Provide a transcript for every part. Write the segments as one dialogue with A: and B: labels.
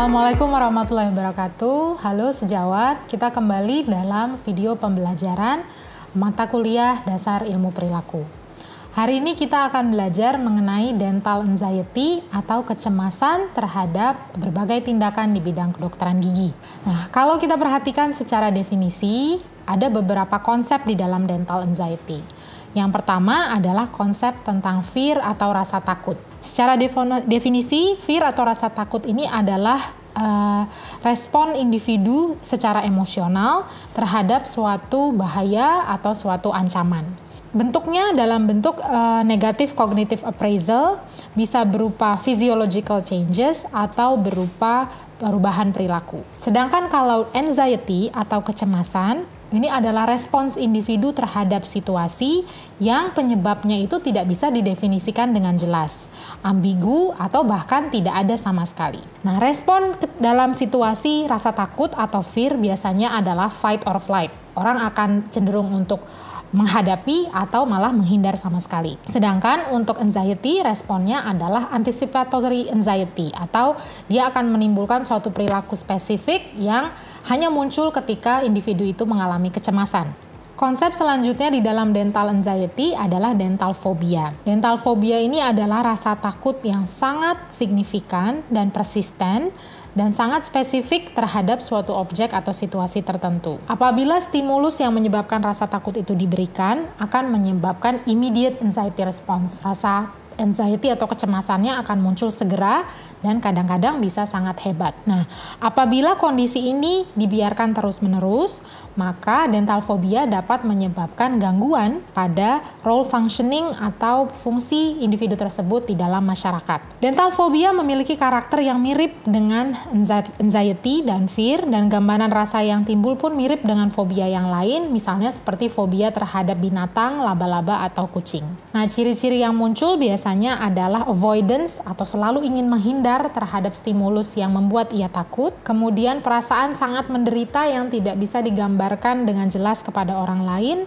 A: Assalamualaikum warahmatullahi wabarakatuh. Halo sejawat, kita kembali dalam video pembelajaran mata kuliah dasar ilmu perilaku. Hari ini kita akan belajar mengenai dental anxiety atau kecemasan terhadap berbagai tindakan di bidang kedokteran gigi. Nah, kalau kita perhatikan secara definisi, ada beberapa konsep di dalam dental anxiety. Yang pertama adalah konsep tentang fear atau rasa takut. Secara definisi, fear atau rasa takut ini adalah respon individu secara emosional terhadap suatu bahaya atau suatu ancaman. Bentuknya dalam bentuk negative cognitive appraisal, bisa berupa physiological changes atau berupa perubahan perilaku. Sedangkan kalau anxiety atau kecemasan, ini adalah respons individu terhadap situasi yang penyebabnya itu tidak bisa didefinisikan dengan jelas, ambigu, atau bahkan tidak ada sama sekali. Nah, respon dalam situasi rasa takut atau fear biasanya adalah fight or flight. Orang akan cenderung untuk menghadapi atau malah menghindar sama sekali. Sedangkan untuk anxiety, responnya adalah anticipatory anxiety atau dia akan menimbulkan suatu perilaku spesifik yang hanya muncul ketika individu itu mengalami kecemasan. Konsep selanjutnya di dalam dental anxiety adalah dental phobia. Dental phobia ini adalah rasa takut yang sangat signifikan dan persisten dan sangat spesifik terhadap suatu objek atau situasi tertentu. Apabila stimulus yang menyebabkan rasa takut itu diberikan, akan menyebabkan immediate anxiety response. Rasa anxiety atau kecemasannya akan muncul segera dan kadang-kadang bisa sangat hebat. Nah, apabila kondisi ini dibiarkan terus-menerus, maka dental phobia dapat menyebabkan gangguan pada role functioning atau fungsi individu tersebut di dalam masyarakat. Dental phobia memiliki karakter yang mirip dengan anxiety dan fear, dan gambaran rasa yang timbul pun mirip dengan fobia yang lain, misalnya seperti fobia terhadap binatang, laba-laba, atau kucing. Nah, ciri-ciri yang muncul biasanya adalah avoidance atau selalu ingin menghindar terhadap stimulus yang membuat ia takut, kemudian perasaan sangat menderita yang tidak bisa digambarkan dengan jelas kepada orang lain,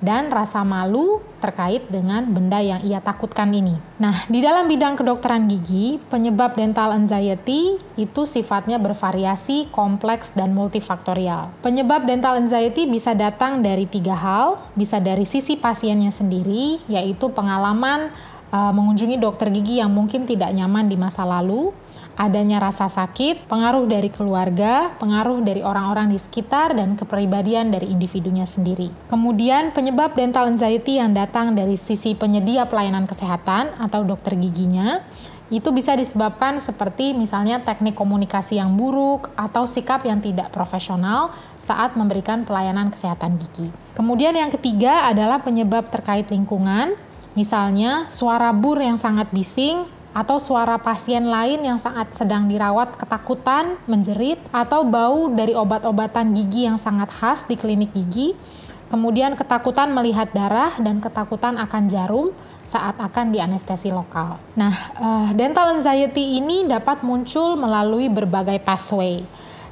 A: dan rasa malu terkait dengan benda yang ia takutkan ini. Nah, di dalam bidang kedokteran gigi, penyebab dental anxiety itu sifatnya bervariasi, kompleks, dan multifaktorial. Penyebab dental anxiety bisa datang dari 3 hal, bisa dari sisi pasiennya sendiri, yaitu pengalaman mengunjungi dokter gigi yang mungkin tidak nyaman di masa lalu, adanya rasa sakit, pengaruh dari keluarga, pengaruh dari orang-orang di sekitar, dan kepribadian dari individunya sendiri. Kemudian penyebab dental anxiety yang datang dari sisi penyedia pelayanan kesehatan atau dokter giginya, itu bisa disebabkan seperti misalnya teknik komunikasi yang buruk atau sikap yang tidak profesional saat memberikan pelayanan kesehatan gigi. Kemudian yang ketiga adalah penyebab terkait lingkungan, misalnya suara bur yang sangat bising, atau suara pasien lain yang sangat sedang dirawat ketakutan, menjerit, atau bau dari obat-obatan gigi yang sangat khas di klinik gigi, kemudian ketakutan melihat darah dan ketakutan akan jarum saat akan dianestesi lokal. Nah, dental anxiety ini dapat muncul melalui berbagai pathway.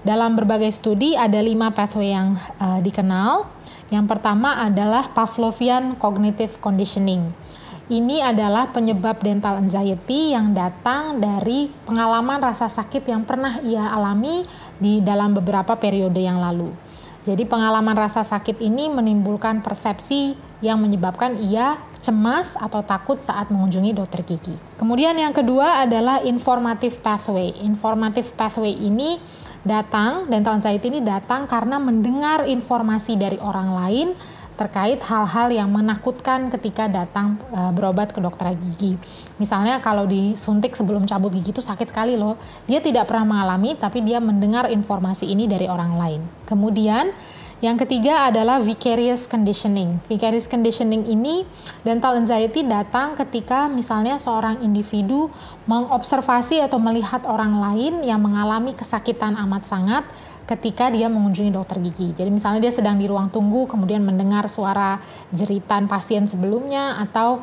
A: Dalam berbagai studi ada 5 pathway yang dikenal. Yang pertama adalah Pavlovian cognitive conditioning. Ini adalah penyebab dental anxiety yang datang dari pengalaman rasa sakit yang pernah ia alami di dalam beberapa periode yang lalu. Jadi pengalaman rasa sakit ini menimbulkan persepsi yang menyebabkan ia cemas atau takut saat mengunjungi dokter gigi. Kemudian yang kedua adalah informative pathway. Informative pathway ini dental anxiety ini datang karena mendengar informasi dari orang lain terkait hal-hal yang menakutkan ketika datang berobat ke dokter gigi. Misalnya kalau disuntik sebelum cabut gigi itu sakit sekali loh. Dia tidak pernah mengalami, tapi dia mendengar informasi ini dari orang lain. Kemudian yang ketiga adalah vicarious conditioning. Vicarious conditioning ini dental anxiety datang ketika misalnya seorang individu mengobservasi atau melihat orang lain yang mengalami kesakitan amat sangat ketika dia mengunjungi dokter gigi. Jadi misalnya dia sedang di ruang tunggu, kemudian mendengar suara jeritan pasien sebelumnya, atau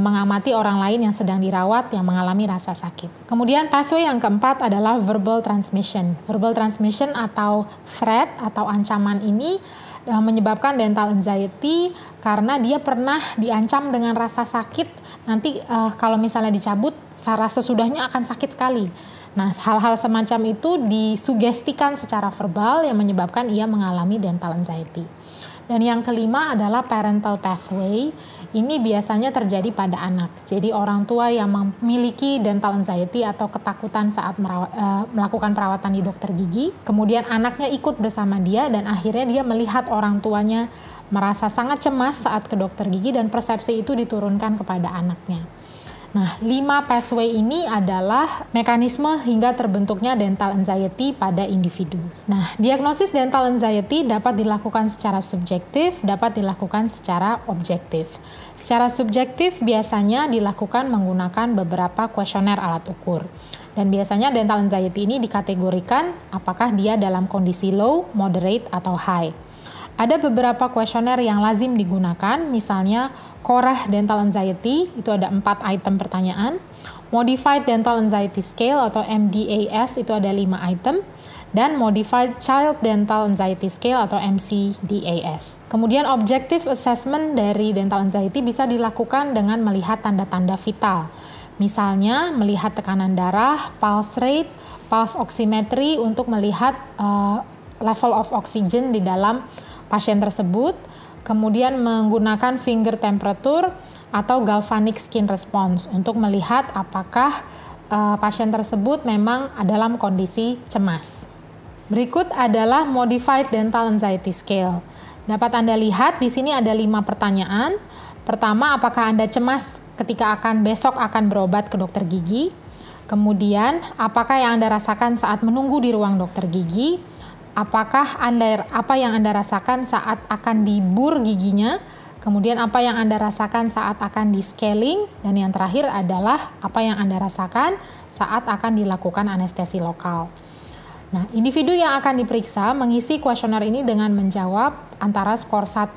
A: mengamati orang lain yang sedang dirawat yang mengalami rasa sakit. Kemudian pathway yang keempat adalah verbal transmission. Verbal transmission atau threat atau ancaman ini menyebabkan dental anxiety karena dia pernah diancam dengan rasa sakit. Nanti kalau misalnya dicabut, rasa sesudahnya akan sakit sekali. Nah, hal-hal semacam itu disugestikan secara verbal yang menyebabkan ia mengalami dental anxiety. Dan yang kelima adalah parental pathway. Ini biasanya terjadi pada anak. Jadi orang tua yang memiliki dental anxiety atau ketakutan saat melakukan perawatan di dokter gigi, kemudian anaknya ikut bersama dia dan akhirnya dia melihat orang tuanya merasa sangat cemas saat ke dokter gigi dan persepsi itu diturunkan kepada anaknya. Nah, 5 pathway ini adalah mekanisme hingga terbentuknya dental anxiety pada individu. Nah, diagnosis dental anxiety dapat dilakukan secara subjektif, dapat dilakukan secara objektif. Secara subjektif biasanya dilakukan menggunakan beberapa kuesioner alat ukur. Dan biasanya dental anxiety ini dikategorikan apakah dia dalam kondisi low, moderate, atau high. Ada beberapa kuesioner yang lazim digunakan, misalnya Cora Dental Anxiety, itu ada 4 item pertanyaan. Modified Dental Anxiety Scale atau MDAS, itu ada 5 item. Dan Modified Child Dental Anxiety Scale atau MCDAS. Kemudian Objective Assessment dari Dental Anxiety bisa dilakukan dengan melihat tanda-tanda vital. Misalnya melihat tekanan darah, pulse rate, pulse oximetry untuk melihat level of oxygen di dalam pasien tersebut, kemudian menggunakan finger temperature atau galvanic skin response untuk melihat apakah pasien tersebut memang dalam kondisi cemas. Berikut adalah Modified Dental Anxiety Scale. Dapat Anda lihat di sini ada 5 pertanyaan. Pertama, apakah Anda cemas ketika besok akan berobat ke dokter gigi? Kemudian, apakah yang Anda rasakan saat menunggu di ruang dokter gigi? Apa yang Anda rasakan saat akan dibur giginya, kemudian apa yang Anda rasakan saat akan di scaling, dan yang terakhir adalah apa yang Anda rasakan saat akan dilakukan anestesi lokal. Nah, individu yang akan diperiksa mengisi kuesioner ini dengan menjawab antara skor 1,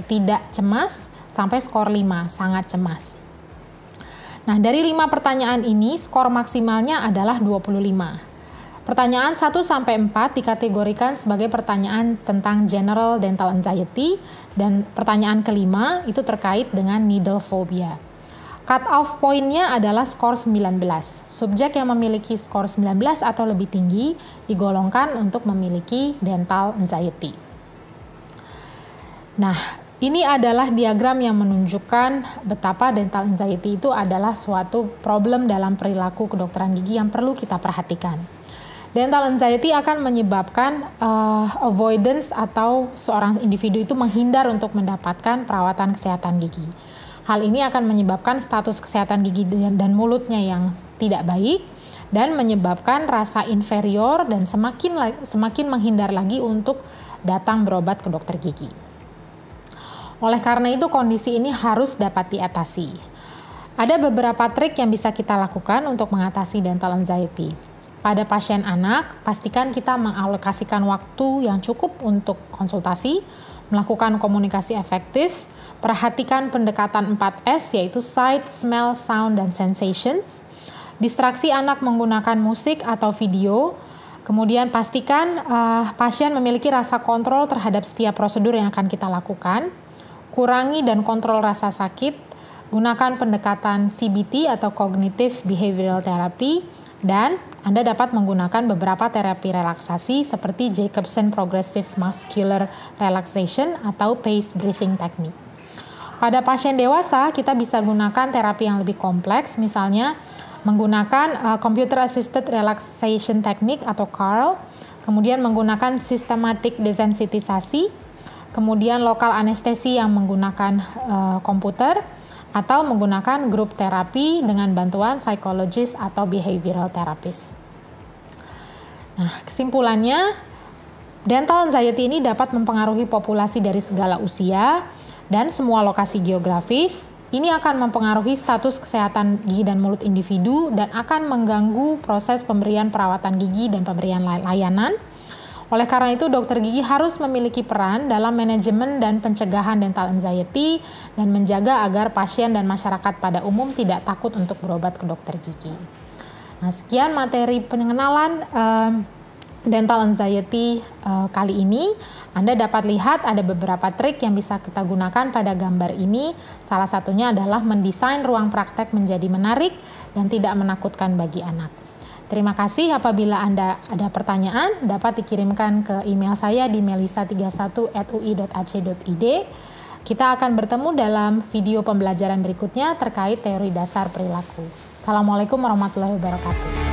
A: tidak cemas, sampai skor 5, sangat cemas. Nah, dari 5 pertanyaan ini, skor maksimalnya adalah 25. Pertanyaan 1-4 dikategorikan sebagai pertanyaan tentang general dental anxiety dan pertanyaan kelima itu terkait dengan needle phobia. Cut off point-nya adalah skor 19. Subjek yang memiliki skor 19 atau lebih tinggi digolongkan untuk memiliki dental anxiety. Nah, ini adalah diagram yang menunjukkan betapa dental anxiety itu adalah suatu problem dalam perilaku kedokteran gigi yang perlu kita perhatikan. Dental anxiety akan menyebabkan avoidance atau seorang individu itu menghindar untuk mendapatkan perawatan kesehatan gigi. Hal ini akan menyebabkan status kesehatan gigi dan mulutnya yang tidak baik dan menyebabkan rasa inferior dan semakin menghindar lagi untuk datang berobat ke dokter gigi. Oleh karena itu kondisi ini harus dapat diatasi. Ada beberapa trik yang bisa kita lakukan untuk mengatasi dental anxiety. Pada pasien anak, pastikan kita mengalokasikan waktu yang cukup untuk konsultasi, melakukan komunikasi efektif, perhatikan pendekatan 4S yaitu sight, smell, sound, dan sensations, distraksi anak menggunakan musik atau video, kemudian pastikan pasien memiliki rasa kontrol terhadap setiap prosedur yang akan kita lakukan, kurangi dan kontrol rasa sakit, gunakan pendekatan CBT atau Cognitive Behavioral Therapy, dan Anda dapat menggunakan beberapa terapi relaksasi seperti Jacobson Progressive Muscular Relaxation atau Pace Breathing Technique. Pada pasien dewasa, kita bisa gunakan terapi yang lebih kompleks, misalnya menggunakan Computer Assisted Relaxation Technique atau CARL, kemudian menggunakan Systematic Desensitisasi, kemudian lokal anestesi yang menggunakan komputer, atau menggunakan grup terapi dengan bantuan psikologis atau behavioral therapist. Nah, kesimpulannya, dental anxiety ini dapat mempengaruhi populasi dari segala usia dan semua lokasi geografis. Ini akan mempengaruhi status kesehatan gigi dan mulut individu dan akan mengganggu proses pemberian perawatan gigi dan pemberian layanan. Oleh karena itu, dokter gigi harus memiliki peran dalam manajemen dan pencegahan dental anxiety dan menjaga agar pasien dan masyarakat pada umum tidak takut untuk berobat ke dokter gigi. Nah, sekian materi pengenalan dental anxiety kali ini. Anda dapat lihat ada beberapa trik yang bisa kita gunakan pada gambar ini. Salah satunya adalah mendesain ruang praktek menjadi menarik dan tidak menakutkan bagi anak. Terima kasih. Apabila Anda ada pertanyaan, dapat dikirimkan ke email saya di melisa31@ui.ac.id. Kita akan bertemu dalam video pembelajaran berikutnya terkait teori dasar perilaku. Assalamualaikum warahmatullahi wabarakatuh.